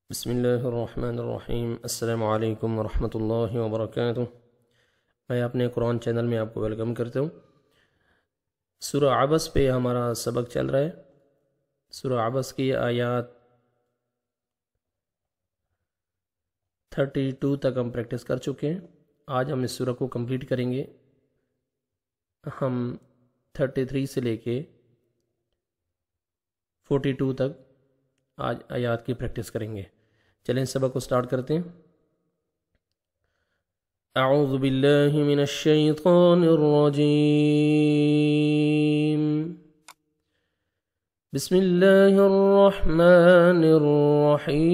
بسم اللہ الرحمن الرحیم۔ السلام علیکم ورحمۃ اللہ وبرکاتہ۔ میں اپنے قرآن چینل میں آپ کو ویلکم کرتا ہوں۔ سورہ عبس پہ ہمارا سبق چل رہا ہے۔ سورہ عبس کی آیات 32 تک ہم پریکٹس کر چکے ہیں۔ آج ہم اس سورہ کو کمپلیٹ کریں گے۔ ہم 33 سے لے کے 42 تک آج آیات کی پریکٹس کریں گے۔ چلیں سبق کو سٹارٹ کرتے ہیں۔ اعوذ باللہ من الشیطان الرجیم، بسم اللہ الرحمن الرحیم۔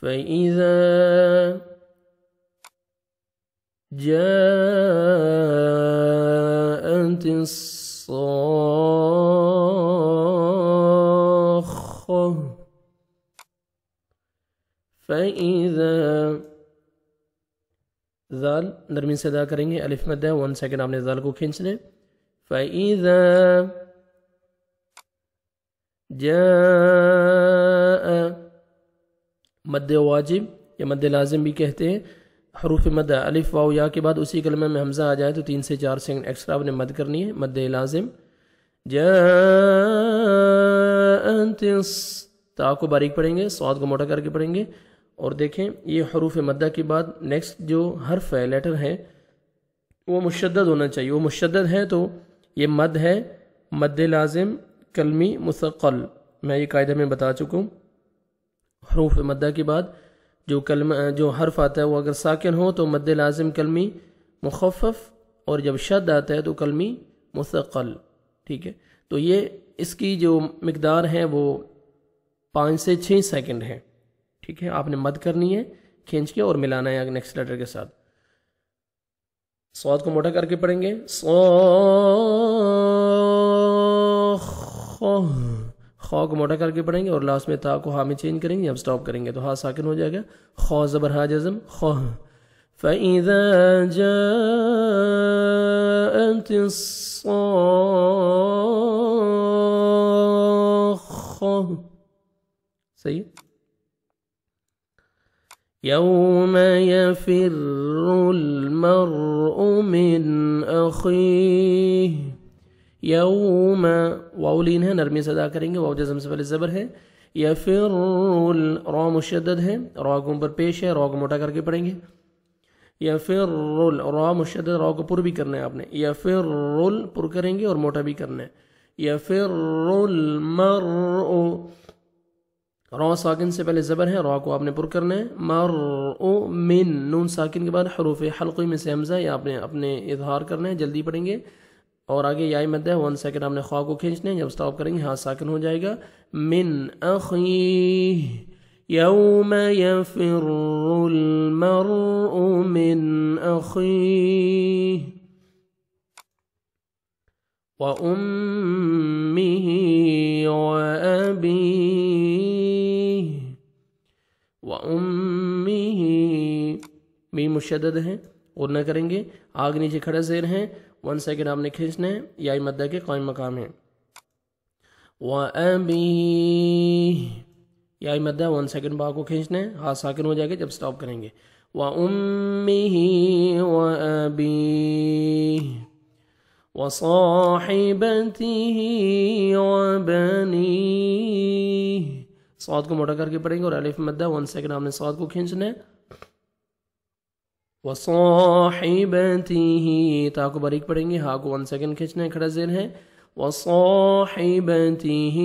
فَإِذَا جاءت الصاخة فَإِذَا، ذال نرمی سے ادا کریں گے، الف مد ہے، 1 سیکنڈ آپ نے ذال کو کھینچ لیں۔ فَإِذَا جاء، مد واجب یا مد لازم بھی کہتے ہیں۔ حروف مد الف واو یا کے بعد اسی کلمہ میں حمزہ آ جائے تو 3 سے 4 سیکنڈ ایکسٹرا آپ نے مد کرنی ہے، مد لازم۔ جاءت، تا کو باریک پڑھیں گے، صاد کو موٹا کر کے پڑھیں گے، اور دیکھیں یہ حروف مدہ کے بعد نیکسٹ جو حرف ہے، لیٹر ہے، وہ مشدد ہونا چاہیے۔ وہ مشدد ہے تو یہ مد ہے، مد لازم کلمی مثقل۔ میں یہ قاعدہ میں بتا چکا ہوں۔ حروف مدہ کے بعد جو حرف آتا ہے وہ اگر ساکن ہو تو مد لازم کلمی مخفف، اور جب شد آتا ہے تو کلمی مثقل۔ ٹھیک ہے، تو یہ اس کی جو مقدار ہے وہ 5 سے 6 سیکنڈ ہے۔ ٹھیک ہے، آپ نے مد کرنی ہے کھینچ کے اور ملانا ہے نیکسٹ لیٹر کے ساتھ۔ صاد کو موٹا کر کے پڑھیں گے، خا کو موٹا کر کے پڑھیں گے، اور لاسٹ میں تا کو ہا میں چینج کریں گے۔ اب سٹاپ کریں گے تو ہا ساکن ہو جائے گا، خا زبر ہا جزم خا۔ فَإِذَا جَاءَتِ الصَّاخَّةُ، صحیح۔ يَوْمَ يَفِرُّ الْمَرْءُ مِنْ أَخِيهِ، یوم واولین ہے، نرمی سے ادا کریں گے، واو جزم سے پہلے زبر ہے۔ یفر، را مشدد ہے، را کو اوپر پیش ہے، را کو موٹا کر کے پڑھیں گے۔ یفر، را مشدد، را کو پر بھی کرنا ہے آپ نے۔ یفر، پر کریں گے اور موٹا بھی کرنا ہے۔ یفر المرء، را ساکن سے پہلے زبر ہے، را کو آپ نے پر کرنا ہے۔ مرء من، نون ساکن کے بعد حروف حلقی میں سے حمزہ، یا آپ نے اپنے اظہار کرنا ہے، جلدی پڑھیں گے۔ اور آگے یائی مد ہے، 1 سیکنڈ آپ نے خواہ کو کھینچنا ہے، جب سٹاپ کریں گے ہاتھ ساکن ہو جائے گا۔ من اخیہ، یوم یفر المرء من اخیہ وَأُمِّهِ وَأَبِيهِ، وَأُمِّهِ، میم مشدد ہے، اور نہ کریں گے، آگ نیچے کھڑا زیر ہیں، 1 سیکنڈ آپ نے کھینچنا ہے، یائی مدہ کے قائم مقام ہے۔ وَأَبِيهِ، یائی مدہ، 1 سیکنڈ با کو کھینچنا ہے، ہاتھ ساکن ہو جائے گا جب سٹاپ کریں گے۔ وَأُمِّهِ وَأَبِيهِ وَصَاحِبَتِهِ وَبَنِيهِ، صاد کو موٹا کر کے پڑھیں گے، اور الف مدہ، 1 سیکنڈ آپ نے صاد کو کھینچنا ہے۔ وَصَاحِبَتِهِ، تا کو باریک پڑھیں گے، ہا کو 1 سیکنڈ کھینچنا ہے، کھڑا زیر ہے۔ وَصَاحِبَتِهِ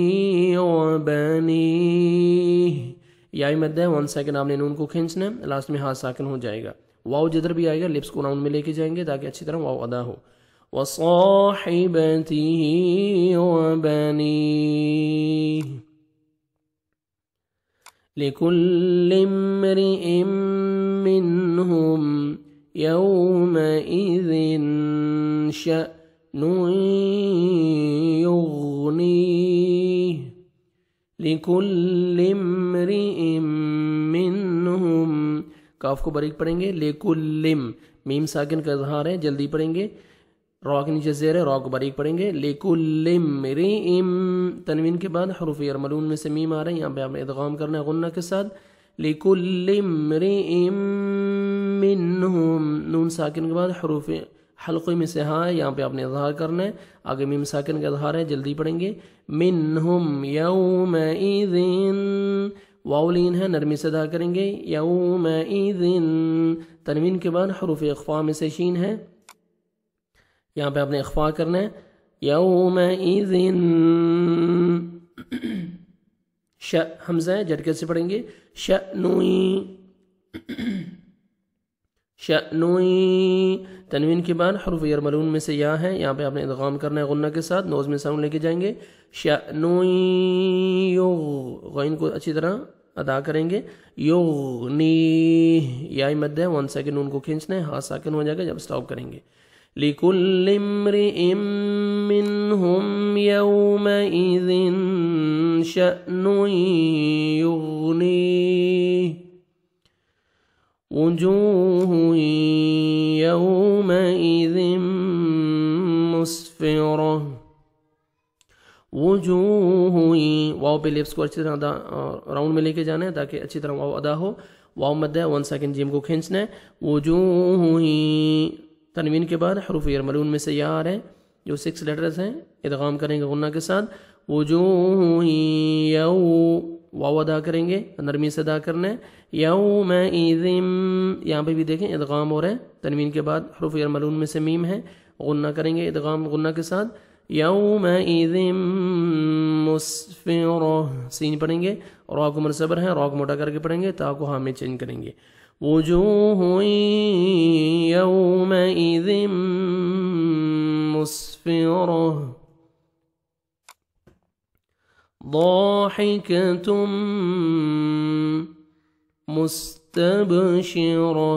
وَبَنِيهِ، یائی مدہ، 1 سیکنڈ آپ نے نون کو کھینچنا ہے، لاسٹ میں ہاتھ ساکن ہو جائے گا۔ واو جدر بھی آئے گا، لپس کو راؤنڈ میں لے کے جائیں گے تاکہ اچھی طرح واو ادا ہو۔ وَصَاحِبَتِهِ وَبَنِيهِ لِكُلِّ امْرِئٍ مِّنْهُمْ يَوْمَئِذٍ شَأْنٌ يُغْنِيهِ، لِكُلِّ امْرِئٍ مِّنْهُمْ، کاف کو باریک پڑھیں گے، لیکلم، میم ساکن کا اظہار ہے، جلدی پڑھیں گے۔ را کے نیچے زیر ہے، را کو باریک پڑھیں گے. لِكُلِّ امْرِئٍ تنوین کے بعد حروف یرملون میں سے میم آ رہا ہے، یہاں پہ آپ نے ادغام کرنا ہے غنہ کے ساتھ. لِكُلِّ امْرِئٍ مِّنْهُمْ نون ساکن کے بعد حروف حلقے میں سے ہاں ہے، یہاں پہ آپ نے اظہار کرنا ہے. آگے میم ساکن کا اظہار ہے، جلدی پڑھیں گے. مِّنْهُمْ يَوْمَئِذٍ واو لین ہے، نرمی سے ادا کریں گے. یومئذ تنوین کے بعد حروف اخفاء میں سے شین ہے، یہاں پہ آپ نے اخفاء کرنا ہے. یومئذ ش حمزہ ہے، جھٹکے سے پڑھیں گے. شأنوی شأنوی تنوین کے بعد حروف یرملون میں سے یا ہے، یہاں پہ آپ نے ادغام کرنا ہے غنہ کے ساتھ. نوز میں ساؤنڈ لے کے جائیں گے. شأنوی غین کو اچھی طرح ادا کریں گے. یغنی یا مد ہے، 1 سیکنڈ ان کو کھینچنا ہے، ہاں ساکن ہو جائے گا جب سٹاپ کریں گے. لِكُلِّ امْرِئٍ مِّنْهُمْ يَوْمَئِذٍ شَأْنٌ يُغْنِيهِ وُجُوهٌ يَوْمَئِذٍ مُسْفِرَةٌ وجوہ واو پہ لپس کو اچھی طرح راؤنڈ میں لے کے جانا ہے تاکہ اچھی طرح واو ادا ہو. واو مد ہے، 1 سیکنڈ جیم کو کھینچنا ہے. وجوہ تنوین کے بعد حروف یرملون میں سے یا آ رہے ہیں جو 6 لیٹرز ہیں، ادغام کریں گے غنہ کے ساتھ. وجوہ یو واو ادا کریں گے، نرمی سے ادا کرنا ہے. یومئذ یہاں پہ بھی دیکھیں ادغام ہو رہا ہے، تنوین کے بعد حروف یرملون میں سے میم ہے، غنہ کریں گے ادغام غنہ کے ساتھ. یومئذ مسفرہ سین پڑھیں گے، را کو مرصبر ہے، را کو موٹا کر کے پڑھیں گے، تا کو ہاں میں چینج کریں گے. وجوہ یومئذ مسفرہ ضاحکۃ مستبشرہ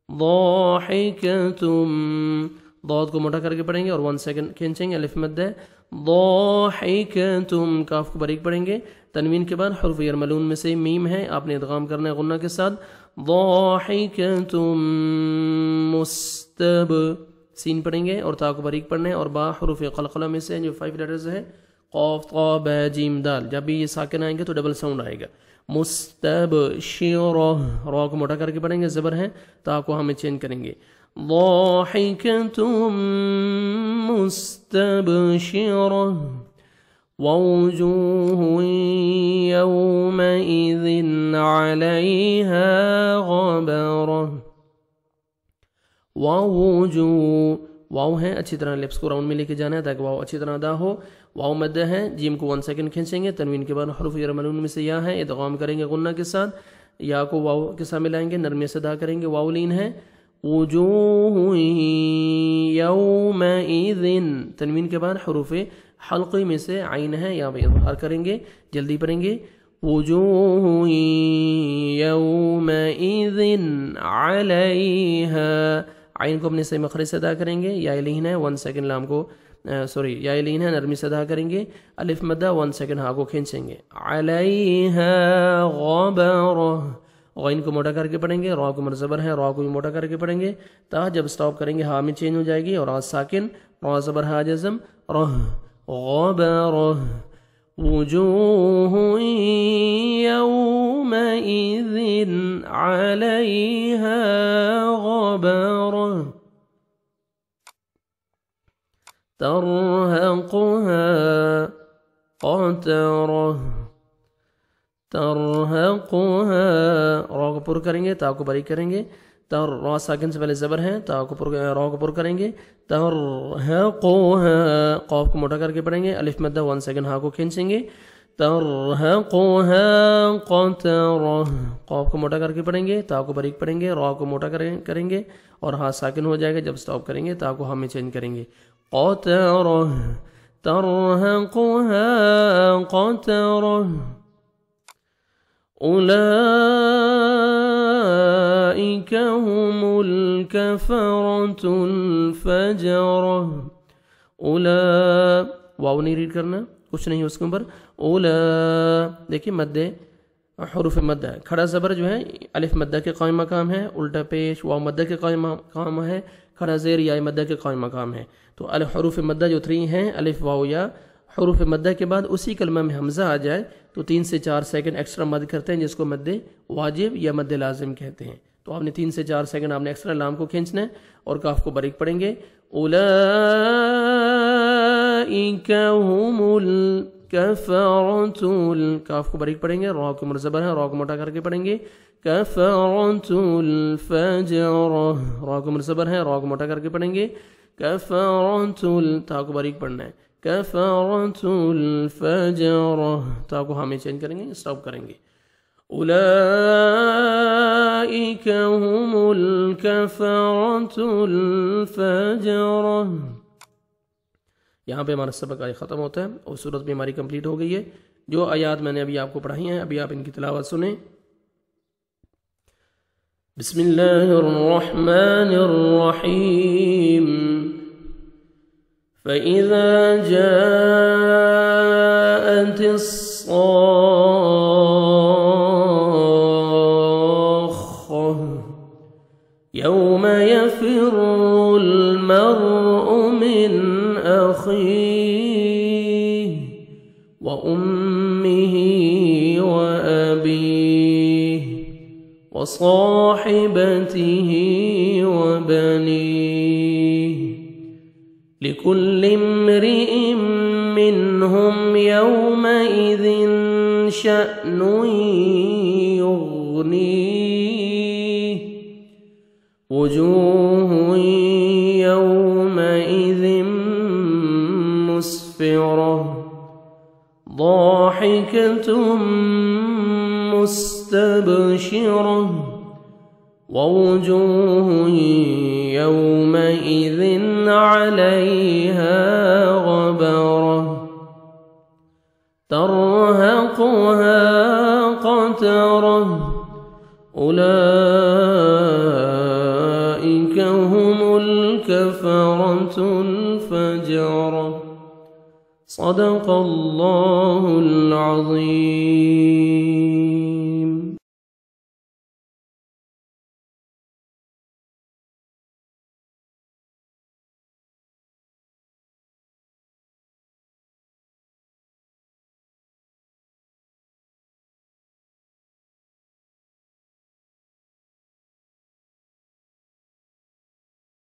ضاحکۃ ضاد کو موٹا کر کے پڑھیں گے اور 1 سیکنڈ کھینچیں گے، الف مد ہے. ضاحکۃ کاف کو باریک پڑھیں گے. تنوین کے بعد حروف یرملون میں سے میم ہے، آپ نے ادغام کرنا ہے غنہ کے ساتھ. ضاحکۃ مستب سین پڑھیں گے اور تا کو باریک پڑھنا ہے. اور با حروف قلقلہ میں سے جو 5 لیٹرز ہے، قاف طا با جیم دال، جب بھی یہ ساکن آئیں گے تو ڈبل ساؤنڈ آئے گا. مستبشرہ را کو موٹا کر کے پڑھیں گے، زبر ہے، تا کو ہمیں چینج کریں گے. ضاحکۃ مستبشرہ ووجوہ یومئذ علیہا غبرہ ووجوہ واو ہے، اچھی طرح لپس کو راؤنڈ میں لے کے جانا ہے تاکہ واو اچھی طرح ادا ہو. واو مد ہے، جیم کو 1 سیکنڈ کھینچیں گے. تنوین کے بعد حروف یرملون میں سے یا ہے، ادغام کریں گے غنہ کے ساتھ. یا کو واو کے ساتھ ملائیں گے، نرمی سے ادا کریں گے. واو لین ہے. وجوہ یومئذ تنوین کے بعد حروف حلقے میں سے عین ہے، یہاں پہ اظہار کریں گے، جلدی پڑھیں گے. وجوہ یومئذ علیہا عین کو اپنے صحیح مخرج سے ادا کریں گے. یا لین ہے، 1 سیکنڈ لام کو یا لین ہے، نرمی سے ادا کریں گے. الف مدہ 1 سیکنڈ ہاں کو کھینچیں گے. علیہا غبرہ غین کو موٹا کر کے پڑھیں گے، را کو مرزبر ہے، را کو بھی موٹا کر کے پڑھیں گے. تا جب سٹاپ کریں گے ہاں میں چینج ہو جائے گی اور آج ساکن، را زبر ہا جزم، رہ غبرہ. وجوہ یومئذ علیہا غبرہ ترہقہا قترہ ترہقہا را کو پر کریں گے، تا کو باریک کریں گے. را ساکن سے پہلے زبر ہے، تا کو را کو پر کریں گے. ترہقہا قاف کو موٹا کر کے پڑھیں گے، الف مدہ 1 سیکنڈ ہاں کو کھینچیں گے. ترہقہا قترہ قاف کو موٹا کر کے پڑھیں گے، تا کو باریک پڑھیں گے، را کو موٹا کریں گے اور ہاں ساکن ہو جائے گا جب سٹاپ کریں گے، تا کو ہاں میں چینج کریں گے. قترہ ترہقہا قترہ اولئک هم الکفرۃ الفجرہ. واو نہیں ریڈ کرنا، کچھ نہیں اس کے اوپر. دیکھیے مد حروف مد ہے، کھڑا زبر جو ہے الف مدہ کے قائم مقام ہے، الٹا پیش واو مدہ کے قائم مقام ہے، کھڑا زیر یا مدہ کے قائم مقام ہے. تو حروف مدہ جو 3 ہیں الف واو یا حروف مدہ کے بعد اسی کلمہ میں حمزہ آ جائے تو 3 سے 4 سیکنڈ ایکسٹرا مد کرتے ہیں جس کو مد واجب یا مد لازم کہتے ہیں. تو آپ نے 3 سے 4 سیکنڈ آپ نے ایکسٹرا لام کو کھینچنا ہے اور کاف کو باریک پڑھیں گے. اولئک هم الکفرۃ کاف کو باریک پڑھیں گے, را کو مرزبر ہے, را کو موٹا کر کے پڑھیں گے. کفرۃ الفجر را کو مرزبر ہے, را کو موٹا کر کے پڑھیں گے. کفرۃ تا کو باریک پڑھنا ہے. کفرۃ الفجر تا کو ہمیں چینج کریں گے, اسٹاپ کریں گے. اولئک هم الکفرۃ الفجر. یہاں پہ ہمارا سبق آج ختم ہوتا ہے اور سورت بھی ہماری کمپلیٹ ہو گئی ہے. جو آیات میں نے ابھی آپ کو پڑھائی ہیں ابھی آپ ان کی تلاوت سنیں. بسم اللہ الرحمن الرحیم. فَإِذَا جَاءَتِ الصَّاخَّةُ يَوْمَ يَفِرُّ الْمَرْءُ مِنْ أَخِيهِ وَأُمِّهِ وَأَبِيهِ وَصَاحِبَتِهِ وَبَنِيهِ لِكُلِّ امْرِئٍ مِّنْهُمْ يَوْمَئِذٍ شَأْنٌ يُغْنِيهِ وُجُوهٌ يَوْمَئِذٍ مُسْفِرَةٌ ضَاحِكَةٌ مُسْتَبْشِرَةٌ وَوُجُوهٌ يَوْمَئِذٍ عَلَيْهَا غَبَرَةٌ تَرْهَقُهَا قَتَرَةٌ أُولَئِكَ هُمُ الْكَفَرَةُ الْفَجَرَةُ. صدق الله العظيم.